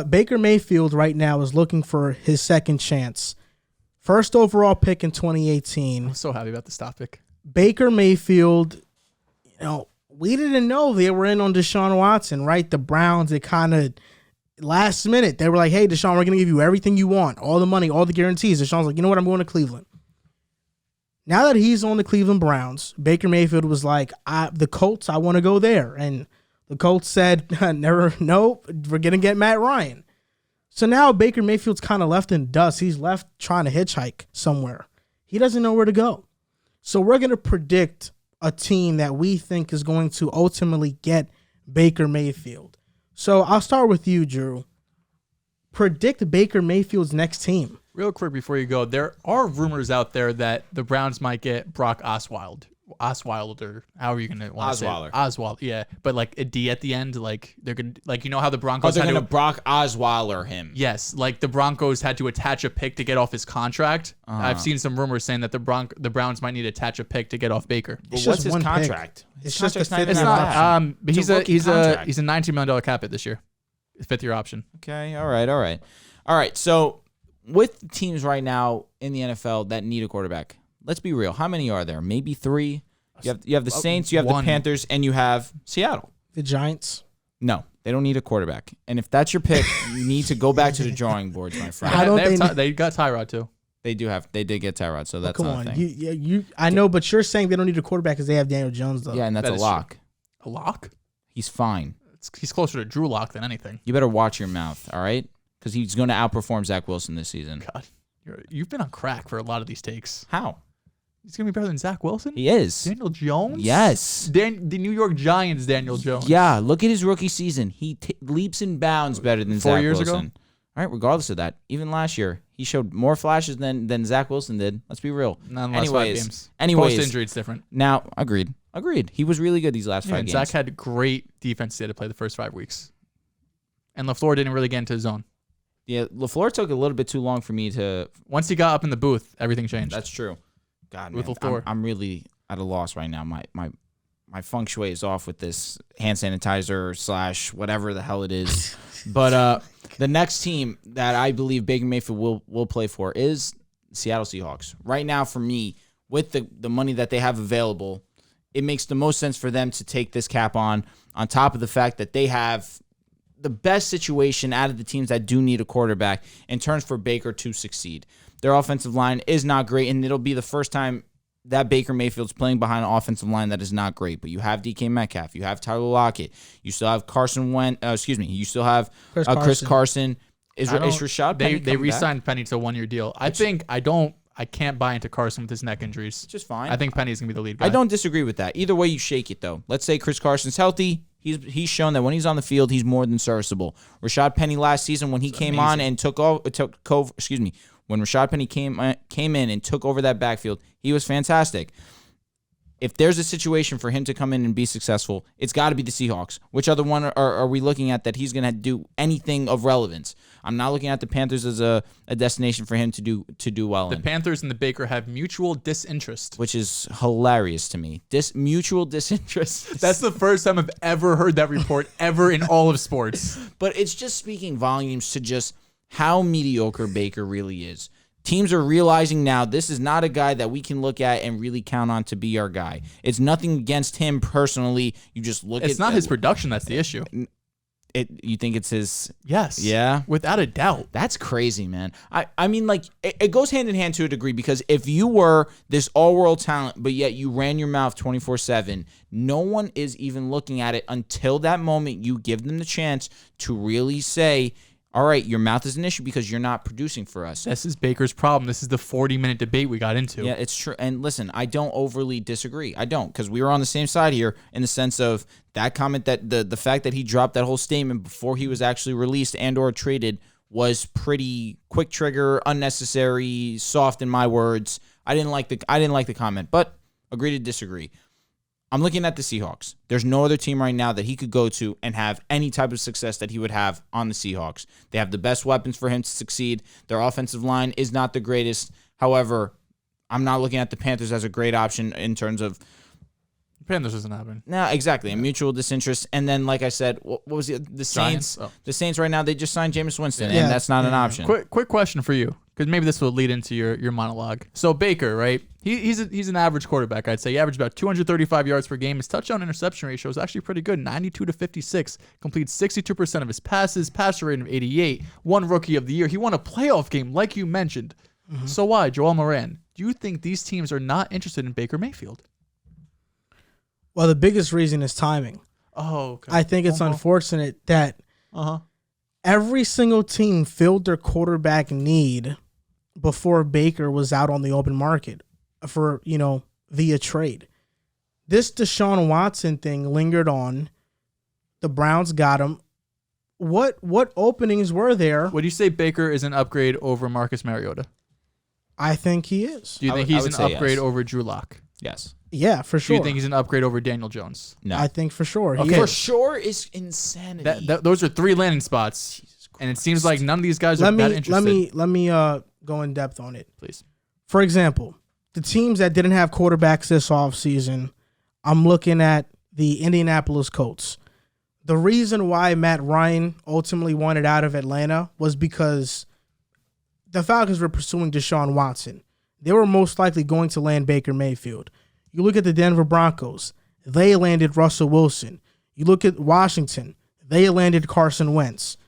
Baker Mayfield right now is looking for his second chance. First overall pick in 2018. I'm so happy about this topic. Baker Mayfield, we didn't know they were in on Deshaun Watson, right? The Browns, it kind of last minute, they were like, hey, Deshaun, we're going to give you everything you want, all the money, all the guarantees. Deshaun's like, you know what? I'm going to Cleveland. Now that he's on the Cleveland Browns, Baker Mayfield was like, the Colts, I want to go there. And the Colts said, no, we're going to get Matt Ryan. So now Baker Mayfield's kind of left in dust. He's left trying to hitchhike somewhere. He doesn't know where to go. So we're going to predict a team that we think is going to ultimately get Baker Mayfield. So I'll start with you, Drew. Predict Baker Mayfield's next team. Real quick before you go, there are rumors out there that the Browns might get Brock Osweiler, however you're gonna want to say it. Osweiler, yeah, but like a D at the end, like they're gonna, like, you know how the Broncos they're gonna Brock Osweiler him. Yes, like the Broncos had to attach a pick to get off his contract. I've seen some rumors saying that the Browns might need to attach a pick to get off Baker. But what's his contract? It's just a fifth It's year option. not. But he's a $19 million cap hit this year, fifth year option. Okay, all right. So with teams right now in the NFL that need a quarterback, let's be real. How many are there? Maybe 3. You have the Saints, you have the Panthers, and you have Seattle. The Giants. No, they don't need a quarterback. And if that's your pick, you need to go back to the drawing boards, my friend. They got Tyrod too. They did get Tyrod, so that's come not on. a thing. I know, but you're saying they don't need a quarterback because they have Daniel Jones, though. Yeah, and that's a lock. A lock? He's fine. He's closer to Drew Lock than anything. You better watch your mouth, all right? Because he's going to outperform Zach Wilson this season. God, you've been on crack for a lot of these takes. How? He's going to be better than Zach Wilson? He is. Daniel Jones? Yes. The New York Giants, Daniel Jones. Yeah, look at his rookie season. He leaps and bounds better than Zach Wilson. 4 years ago? All right, regardless of that, even last year, he showed more flashes than Zach Wilson did. Let's be real. Anyways, post-injury, it's different. Now, agreed. He was really good these last 5 games. Zach had great defense to play the first 5 weeks. And LaFleur didn't really get into his zone. Yeah, LaFleur took a little bit too long for me to... Once he got up in the booth, everything changed. That's true. God, with man, LaFleur. I'm really at a loss right now. My feng shui is off with this hand sanitizer / whatever the hell it is. But the next team that I believe Baker Mayfield will play for is Seattle Seahawks. Right now, for me, with the money that they have available, it makes the most sense for them to take this cap on top of the fact that they have the best situation out of the teams that do need a quarterback in terms for Baker to succeed. Their offensive line is not great, and it'll be the first time that Baker Mayfield's playing behind an offensive line that is not great. But you have DK Metcalf, you have Tyler Lockett, you still have you still have Chris Carson. Is Rashad Penny They re-signed Penny to a 1-year deal. I can't buy into Carson with his neck injuries. Just fine. I think Penny's gonna be the lead guy. I don't disagree with that. Either way you shake it, though. Let's say Chris Carson's healthy. He's shown that when he's on the field, he's more than serviceable. Rashad Penny last season when he came on and when Rashad Penny came in and took over that backfield, he was fantastic. If there's a situation for him to come in and be successful, it's got to be the Seahawks. Which other one are we looking at that he's going to do anything of relevance? I'm not looking at the Panthers as a destination for him to do well in. The Panthers and the Baker have mutual disinterest. Which is hilarious to me. Mutual disinterest. That's the first time I've ever heard that report ever in all of sports. But it's just speaking volumes to just how mediocre Baker really is. Teams are realizing now this is not a guy that we can look at and really count on to be our guy. It's nothing against him personally. You just look at... It's not his production that's the issue. You think it's his... Yes. Yeah? Without a doubt. That's crazy, man. I mean, like, it goes hand in hand to a degree because if you were this all-world talent, but yet you ran your mouth 24/7, no one is even looking at it until that moment you give them the chance to really say... All right, your mouth is an issue because you're not producing for us. This is Baker's problem. This is the 40-minute debate we got into. Yeah, it's true. And listen, I don't overly disagree. I don't, because we were on the same side here in the sense of that comment that the fact that he dropped that whole statement before he was actually released and or traded was pretty quick trigger, unnecessary, soft in my words. I didn't like the comment, but agree to disagree. I'm looking at the Seahawks. There's no other team right now that he could go to and have any type of success that he would have on the Seahawks. They have the best weapons for him to succeed. Their offensive line is not the greatest. However, I'm not looking at the Panthers as a great option in terms of Panthers doesn't happen. No, exactly. A mutual disinterest. And then, like I said, what was it? The Saints. The Saints right now, they just signed Jameis Winston, and that's not an option. Quick question for you, because maybe this will lead into your monologue. So Baker, right? He's an average quarterback, I'd say. He averaged about 235 yards per game. His touchdown interception ratio is actually pretty good, 92 to 56. Completes 62% of his passes, passer rate of 88. Won Rookie of the Year. He won a playoff game, like you mentioned. Mm-hmm. So why, Joel Moran? Do you think these teams are not interested in Baker Mayfield? Well, the biggest reason is timing. Oh, okay. I think it's unfortunate that every single team filled their quarterback need before Baker was out on the open market for, via trade. This Deshaun Watson thing lingered on. The Browns got him. What openings were there? Would you say Baker is an upgrade over Marcus Mariota? I think he is. Do you think he's an upgrade over Drew Lock? Yes. Yeah, for sure. Do you think he's an upgrade over Daniel Jones? No. I think for sure. For sure is insanity. Those are 3 landing spots, and it seems like none of these guys are that interested. Let me go in depth on it. Please. For example, the teams that didn't have quarterbacks this offseason, I'm looking at the Indianapolis Colts. The reason why Matt Ryan ultimately wanted out of Atlanta was because the Falcons were pursuing Deshaun Watson. They were most likely going to land Baker Mayfield. You look at the Denver Broncos, they landed Russell Wilson. You look at Washington, they landed Carson Wentz.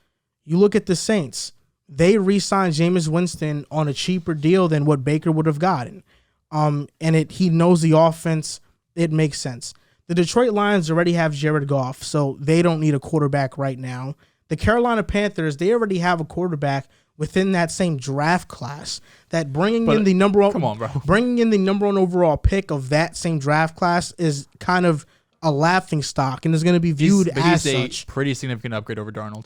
You look at the Saints, they re-signed Jameis Winston on a cheaper deal than what Baker would have gotten. He knows the offense. It makes sense. The Detroit Lions already have Jared Goff, so they don't need a quarterback right now. The Carolina Panthers, they already have a quarterback within that same draft class. That bringing in the number one overall pick of that same draft class is kind of a laughing stock and is going to be viewed as such. A pretty significant upgrade over Darnold.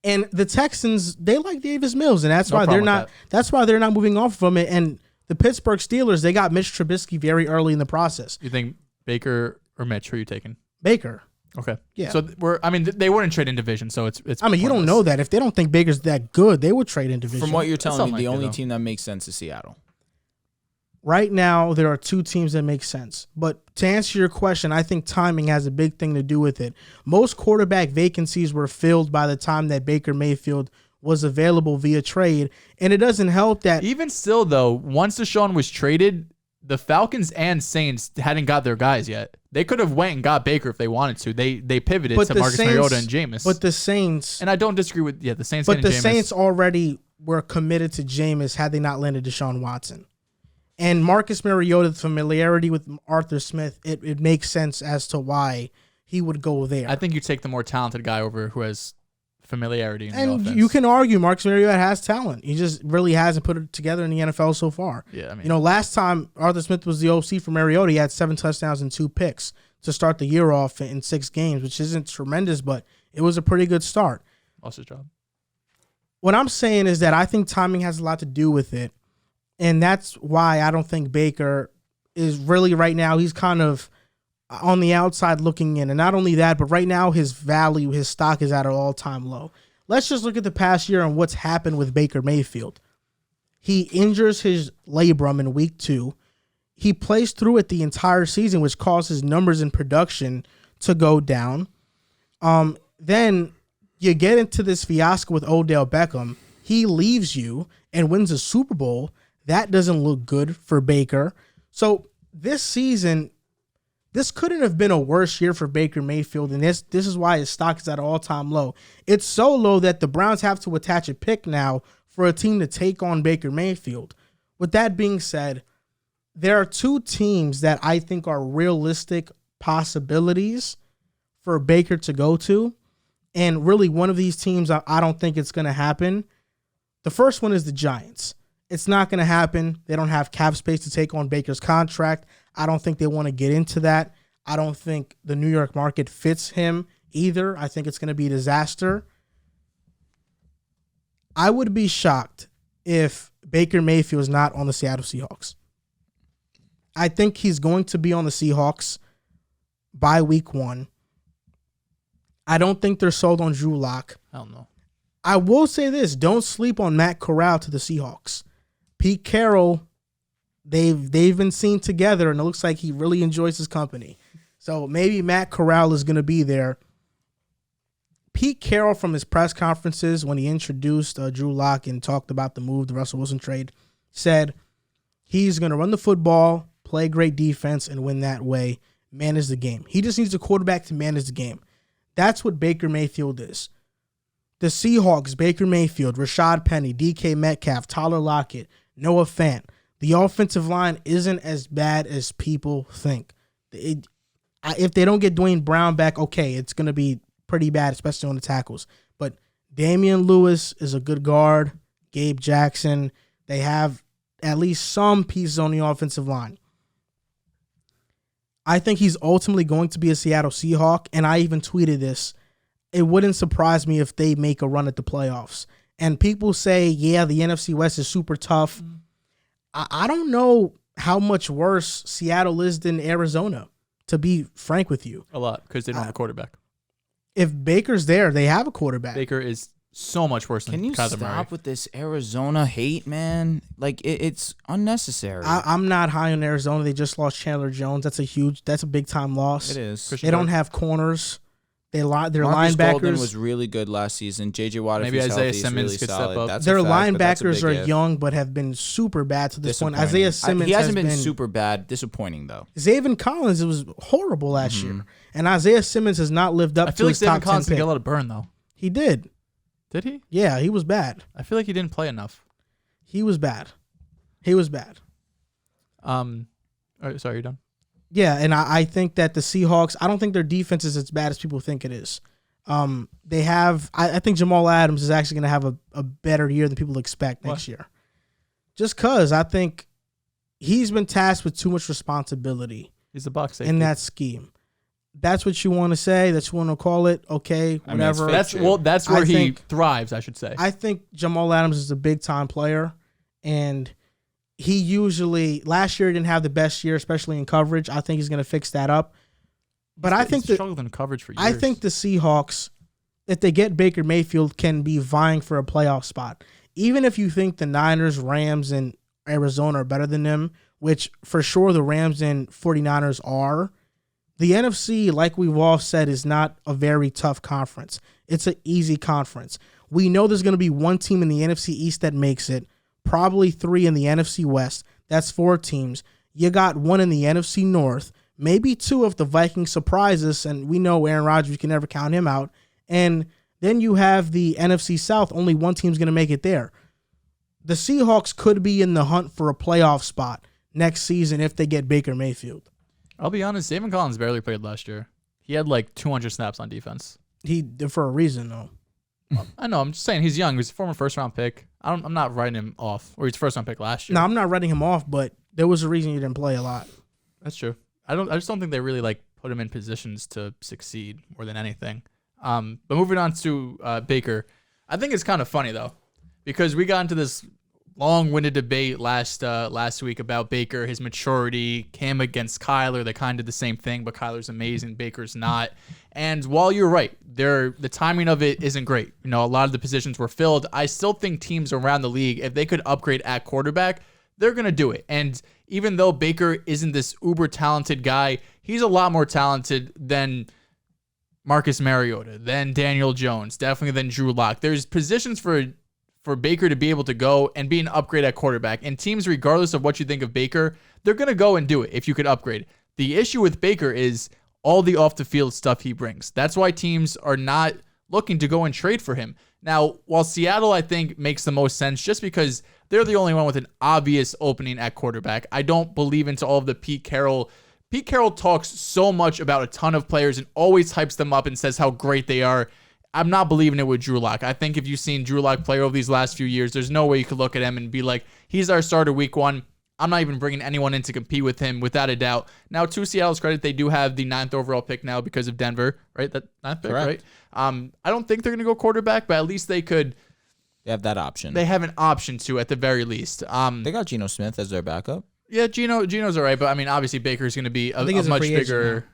And the Texans, they like Davis Mills, and that's why they're not. That's why they're not moving off of him. And the Pittsburgh Steelers, they got Mitch Trubisky very early in the process. You think Baker or Mitch? Who are you taking? Baker. Okay. Yeah. So they wouldn't trade in division, so it's. You don't know that. If they don't think Baker's that good, they would trade in division. From what you're telling me, the only team that makes sense is Seattle. Right now, there are 2 teams that make sense. But to answer your question, I think timing has a big thing to do with it. Most quarterback vacancies were filled by the time that Baker Mayfield was available via trade. And it doesn't help that... Even still, though, once Deshaun was traded, the Falcons and Saints hadn't got their guys yet. They could have went and got Baker if they wanted to. They pivoted to Marcus Mariota and Jameis. But the Saints... And I don't disagree with... Yeah, the Saints But the Saints already were committed to Jameis had they not landed Deshaun Watson. And Marcus Mariota, the familiarity with Arthur Smith, it makes sense as to why he would go there. I think you take the more talented guy over who has familiarity in the offense. And you can argue Marcus Mariota has talent. He just really hasn't put it together in the NFL so far. Yeah, I mean, last time Arthur Smith was the OC for Mariota, he had 7 touchdowns and 2 picks to start the year off in 6 games, which isn't tremendous, but it was a pretty good start. Lost his job. What I'm saying is that I think timing has a lot to do with it. And that's why I don't think Baker is really right now. He's kind of on the outside looking in. And not only that, but right now his value, his stock is at an all-time low. Let's just look at the past year and what's happened with Baker Mayfield. He injures his labrum in week 2. He plays through it the entire season, which caused his numbers in production to go down. Then you get into this fiasco with Odell Beckham. He leaves you and wins a Super Bowl. That doesn't look good for Baker. So this season, this couldn't have been a worse year for Baker Mayfield, and this is why his stock is at an all-time low. It's so low that the Browns have to attach a pick now for a team to take on Baker Mayfield. With that being said, there are 2 teams that I think are realistic possibilities for Baker to go to, and really one of these teams, I don't think it's going to happen. The first one is the Giants. It's not going to happen. They don't have cap space to take on Baker's contract. I don't think they want to get into that. I don't think the New York market fits him either. I think it's going to be a disaster. I would be shocked if Baker Mayfield is not on the Seattle Seahawks. I think he's going to be on the Seahawks by week 1. I don't think they're sold on Drew Lock. I don't know. I will say this. Don't sleep on Matt Corral to the Seahawks. Pete Carroll, they've been seen together, and it looks like he really enjoys his company. So maybe Matt Corral is going to be there. Pete Carroll from his press conferences when he introduced Drew Lock and talked about the move, the Russell Wilson trade, said he's going to run the football, play great defense, and win that way, manage the game. He just needs a quarterback to manage the game. That's what Baker Mayfield is. The Seahawks, Baker Mayfield, Rashad Penny, DK Metcalf, Tyler Lockett, Noah Fant. The offensive line isn't as bad as people think. If they don't get Dwayne Brown back, okay, it's going to be pretty bad, especially on the tackles. But Damian Lewis is a good guard. Gabe Jackson. They have at least some pieces on the offensive line. I think he's ultimately going to be a Seattle Seahawk, and I even tweeted this. It wouldn't surprise me if they make a run at the playoffs. And people say, yeah, the NFC West is super tough. I don't know how much worse Seattle is than Arizona, to be frank with you. A lot, because they don't have a quarterback. If Baker's there, they have a quarterback. Baker is so much worse than Kyler Murray. Can you stop with this Arizona hate, man? Like, it's unnecessary. I'm not high on Arizona. They just lost Chandler Jones. That's a big-time loss. It is. They don't have corners. Their Marcus linebackers Golden was really good last season. J.J. Watt, maybe if he's Isaiah healthy, Simmons really could solid. step up. That's their a fact, but that's a linebackers are big if. young but have been super bad to this point. Disappointing. Isaiah Simmons he hasn't has been super bad. Disappointing, though. Zaven Collins, it was horrible last year. And Isaiah Simmons has not lived up to his top 10 I feel like Zaven Collins pick. didn't get a lot of burn, though. He did. Did he? Yeah, he was bad. I feel like he didn't play enough. He was bad. All right, sorry, you're done? Yeah, and I think that the Seahawks, I don't think their defense is as bad as people think it is. They have, I think Jamal Adams is actually going to have a better year than people expect next year. Just because I think he's been tasked with too much responsibility. He's a box safety. In that scheme. That's what you want to say. That's what you want to call it. Okay, whatever. That's where he thrives, I should say. I think Jamal Adams is a big-time player, and he usually, last year he didn't have the best year, especially in coverage. I think he's going to fix that up. But I think he's struggled in coverage for years. I think the Seahawks, if they get Baker Mayfield, can be vying for a playoff spot. Even if you think the Niners, Rams, and Arizona are better than them, which for sure the Rams and 49ers are, the NFC, like we've all said, is not a very tough conference. It's an easy conference. We know there's going to be one team in the NFC East that makes it, probably 3 in the NFC West. That's 4 teams. You got 1 in the NFC North, maybe 2 if the Vikings surprise us, and we know Aaron Rodgers, you can never count him out. And then you have the NFC South. Only 1 team's going to make it there. The Seahawks could be in the hunt for a playoff spot next season if they get Baker Mayfield. I'll be honest, Zaven Collins barely played last year. He had like 200 snaps on defense. He did for a reason, though. I know. I'm just saying he's young. He's a former first-round pick. I'm not writing him off. Or he's first-round pick last year. No, I'm not writing him off, but there was a reason he didn't play a lot. That's true. I just don't think they really like put him in positions to succeed more than anything. But moving on to Baker, I think it's kind of funny though, because we got into this long-winded debate last week about Baker, his maturity, him against Kyler. They kind of did the same thing, but Kyler's amazing, Baker's not. And while you're right, the timing of it isn't great. You know, a lot of the positions were filled. I still think teams around the league, if they could upgrade at quarterback, they're going to do it. And even though Baker isn't this uber talented guy, he's a lot more talented than Marcus Mariota, than Daniel Jones, definitely than Drew Lock. There's positions for Baker to be able to go and be an upgrade at quarterback. And teams, regardless of what you think of Baker, they're going to go and do it if you could upgrade. The issue with Baker is all the off-the-field stuff he brings. That's why teams are not looking to go and trade for him. Now, while Seattle, I think, makes the most sense just because they're the only one with an obvious opening at quarterback. I don't believe into all of the Pete Carroll. Pete Carroll talks so much about a ton of players and always hypes them up and says how great they are. I'm not believing it with Drew Lock. I think if you've seen Drew Lock play over these last few years, there's no way you could look at him and be like, he's our starter week 1. I'm not even bringing anyone in to compete with him, without a doubt. Now, to Seattle's credit, they do have the 9th overall pick now because of Denver, right? That 9th pick, correct. Right? I don't think they're going to go quarterback, but at least they could. They have that option. They have an option to, at the very least. They got Geno Smith as their backup. Yeah, Geno's all right, but I mean, obviously Baker's going to be a much bigger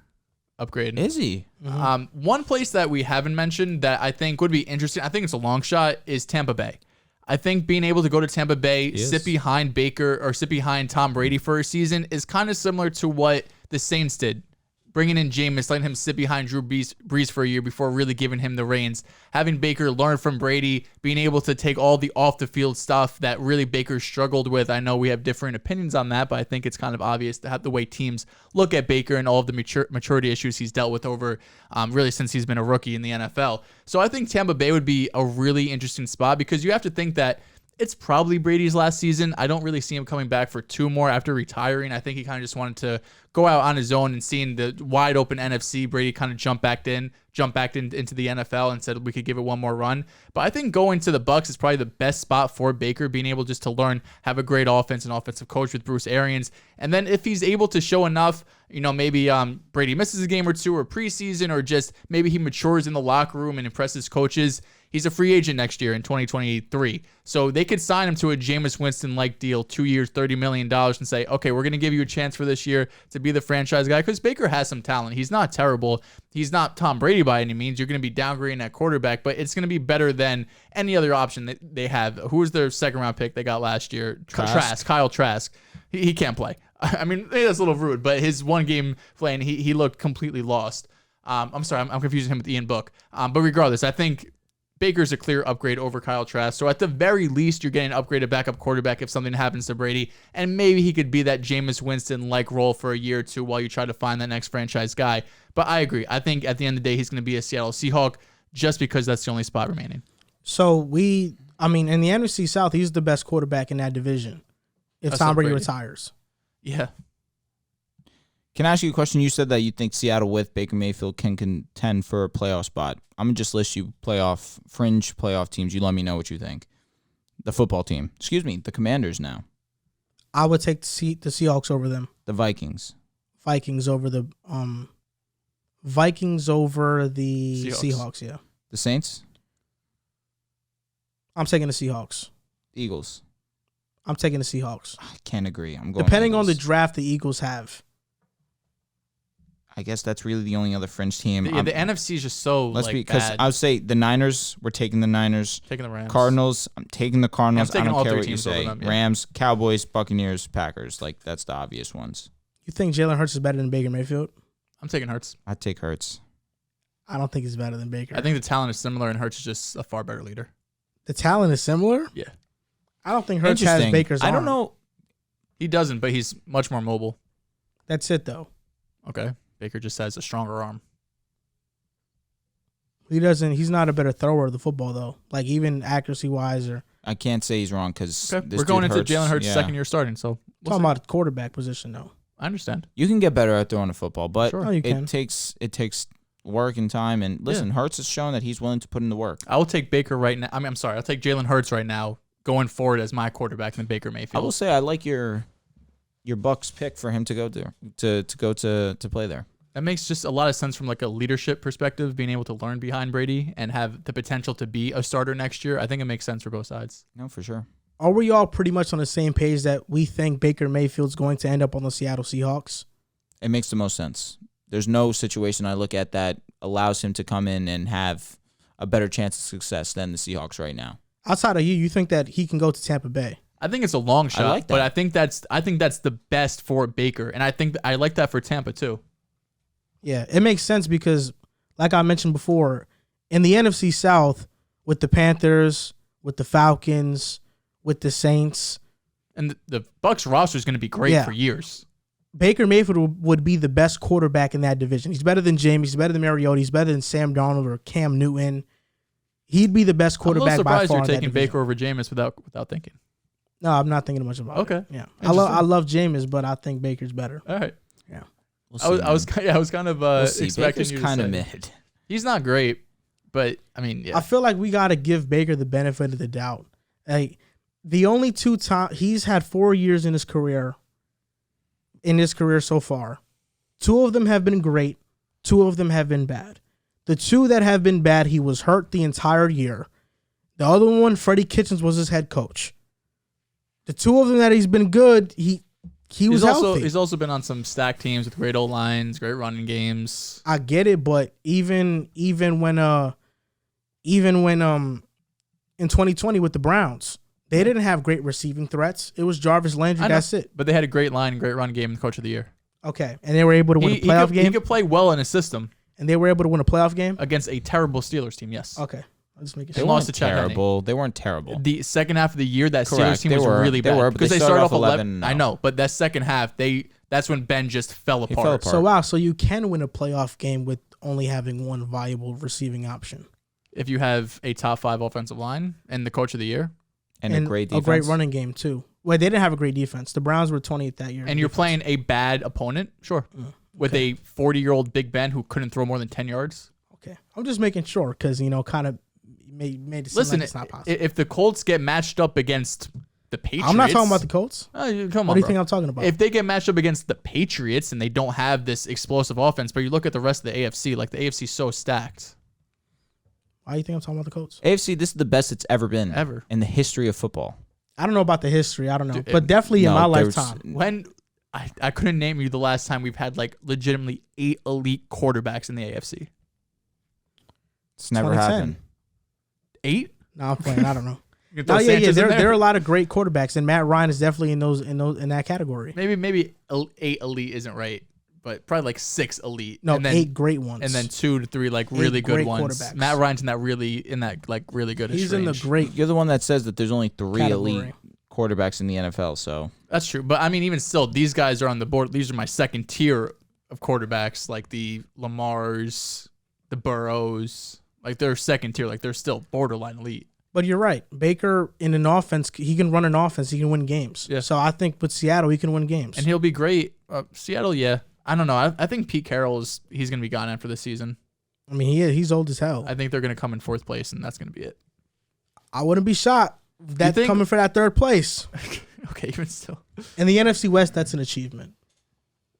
upgrade. Is he? Mm-hmm. One place that we haven't mentioned that I think would be interesting, I think it's a long shot, is Tampa Bay. I think being able to go to Tampa Bay, sit behind Baker or sit behind Tom Brady for a season is kind of similar to what the Saints did bringing in Jameis, letting him sit behind Drew Brees for a year before really giving him the reins, having Baker learn from Brady, being able to take all the off-the-field stuff that really Baker struggled with. I know we have different opinions on that, but I think it's kind of obvious to have the way teams look at Baker and all of the maturity issues he's dealt with over really since he's been a rookie in the NFL. So I think Tampa Bay would be a really interesting spot because you have to think that it's probably Brady's last season. I don't really see him coming back for 2 more after retiring. I think he kind of just wanted to go out on his own, and seeing the wide open NFC, Brady kind of jumped back into the NFL and said we could give it one more run. But I think going to the Bucs is probably the best spot for Baker, being able just to learn, have a great offense, an offensive coach with Bruce Arians. And then if he's able to show enough, maybe Brady misses a game or 2 or preseason, or just maybe he matures in the locker room and impresses coaches. He's a free agent next year in 2023. So they could sign him to a Jameis Winston-like deal, 2 years, $30 million, and say, okay, we're going to give you a chance for this year to be the franchise guy, because Baker has some talent. He's not terrible. He's not Tom Brady by any means. You're going to be downgrading at quarterback, but it's going to be better than any other option that they have. Who was their second-round pick they got last year? Kyle Trask. He can't play. I mean, that's a little rude, but his one game playing, he looked completely lost. I'm sorry, I'm confusing him with Ian Book. But regardless, I think Baker's a clear upgrade over Kyle Trask. So at the very least, you're getting an upgraded backup quarterback if something happens to Brady. And maybe he could be that Jameis Winston-like role for a year or 2 while you try to find that next franchise guy. But I agree. I think at the end of the day, he's going to be a Seattle Seahawk just because that's the only spot remaining. So in the NFC South, he's the best quarterback in that division if Tom Brady retires. Yeah. Can I ask you a question? You said that you think Seattle with Baker Mayfield can contend for a playoff spot. I'm going to just list you fringe playoff teams. You let me know what you think. The football team. The Commanders now. I would take the Seahawks over them. The Vikings. Vikings over the Seahawks, yeah. The Saints? I'm taking the Seahawks. Eagles. I'm taking the Seahawks. I can't agree. I'm going Depending Eagles. on the draft the Eagles have. I guess that's really the only other fringe team. Yeah, the NFC is just so because I would say the Niners. We're taking the Niners. Taking the Rams. Cardinals. I'm taking the Cardinals. I'm taking I don't all care 3 what you teams say. over them, yeah. Rams, Cowboys, Buccaneers, Packers. That's the obvious ones. You think Jalen Hurts is better than Baker Mayfield? I'm taking Hurts. I'd take Hurts. I don't think he's better than Baker. I think the talent is similar, and Hurts is just a far better leader. The talent is similar? Yeah. I don't think Hurts has Baker's arm. I don't know. He doesn't, but he's much more mobile. That's it, though. Okay. Baker just has a stronger arm. He's not a better thrower of the football, though. Even accuracy-wise or... I can't say he's wrong because we're going into Jalen Hurts' second year starting, so... Talking about the quarterback position, though. I understand. You can get better at throwing the football, but Sure. You can. it takes work and time. And listen, Hurts has shown that he's willing to put in the work. I will take Baker right now. I'm sorry. I'll take Jalen Hurts right now going forward as my quarterback than Baker Mayfield. I will say I like your Bucs pick for him to go there to play there. That makes just a lot of sense from a leadership perspective, being able to learn behind Brady and have the potential to be a starter next year. I think it makes sense for both sides. No, for sure. Are we all pretty much on the same page that we think Baker Mayfield's going to end up on the Seattle Seahawks? It makes the most sense. There's no situation I look at that allows him to come in and have a better chance of success than the Seahawks right now. Outside of you think that he can go to Tampa Bay? I think it's a long shot, like that. but I think that's the best for Baker, and I like that for Tampa too. Yeah, it makes sense because, like I mentioned before, in the NFC South, with the Panthers, with the Falcons, with the Saints, and the Bucs roster is going to be great for years. Baker Mayfield would be the best quarterback in that division. He's better than James. He's better than Mariota. He's better than Sam Darnold or Cam Newton. He'd be the best quarterback by far. I'm a little surprised you're in taking that division. Baker over Jameis without thinking. No, I'm not thinking much about it. Okay. Yeah. I love Jameis, but I think Baker's better. All right. Yeah. We'll I was kind of expecting Baker's you to kind of say. mid. He's not great, but I mean, yeah. I feel like we got to give Baker the benefit of the doubt. The only 2 times he's had 4 years in his career so far. 2 of them have been great. 2 of them have been bad. The 2 that have been bad, he was hurt the entire year. The other one, Freddie Kitchens, was his head coach. The 2 of them that he's been good, he was healthy. He's also been on some stacked teams with great old lines, great running games. I get it, but even when in 2020 with the Browns, they didn't have great receiving threats. It was Jarvis Landry. That's it. But they had a great line, great run game, and coach of the year. Okay, and they were able to win a playoff game. He could play well in a system. And they were able to win a playoff game against a terrible Steelers team. Yes. Okay, I'm just making They sure. weren't terrible. They weren't terrible. The second half of the year, that Correct. Steelers team was really bad because they started off 11. I know, but that second half, that's when Ben just fell apart. Fell apart. So wow, so you can win a playoff game with only having one viable receiving option. If you have a top 5 offensive line and the coach of the year. And a great defense. A great running game, too. Well, they didn't have a great defense. The Browns were 28th that year. And you're playing a bad opponent? Sure. With a 40-year-old Big Ben who couldn't throw more than 10 yards? Okay. I'm just making sure because, kind of made it seem like it's not possible. If the Colts get matched up against the Patriots... I'm not talking about the Colts. Come on, what do you think I'm talking about? If they get matched up against the Patriots and they don't have this explosive offense, but you look at the rest of the AFC, like the AFC's so stacked. Why do you think I'm talking about the Colts? AFC, this is the best it's ever been. Ever. In the history of football. I don't know about the history. I don't know. But definitely in my lifetime. When I couldn't name you the last time we've had like legitimately 8 elite quarterbacks in the AFC. It's never happened. 8? No, I'm playing. I don't know. Yeah. There are a lot of great quarterbacks, and Matt Ryan is definitely in that category. Maybe 8 elite isn't right, but probably like 6 elite. No, and then, 8 great ones, and then 2 to 3 like really good ones. Quarterbacks. Matt Ryan's in that really good. He's in the great. You're the one that says that there's only 3 category. elite quarterbacks in the NFL. So that's true, but I mean, even still, these guys are on the board. These are my second tier of quarterbacks, like the Lamars, the Burrows. Like they're second tier. Like they're still borderline elite. But you're right. Baker in an offense, he can run an offense. He can win games. Yeah. So I think with Seattle, he can win games. And he'll be great. Seattle, yeah. I don't know. I think Pete Carroll he's going to be gone after this season. I mean, he's old as hell. I think they're going to come in 4th place, and that's going to be it. I wouldn't be shocked. That's coming for that 3rd place. Okay, even still. In the NFC West, that's an achievement.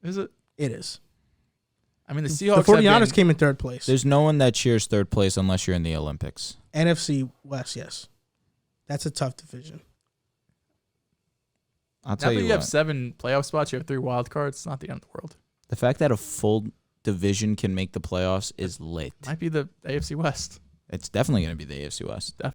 Is it? It is. I mean, the Seahawks. The 49ers came in 3rd place. There's no one that cheers 3rd place unless you're in the Olympics. NFC West, yes. That's a tough division. I'll tell you you have 7 playoff spots, you have 3 wild cards. It's not the end of the world. The fact that a full division can make the playoffs is lit. Might be the AFC West. It's definitely going to be the AFC West.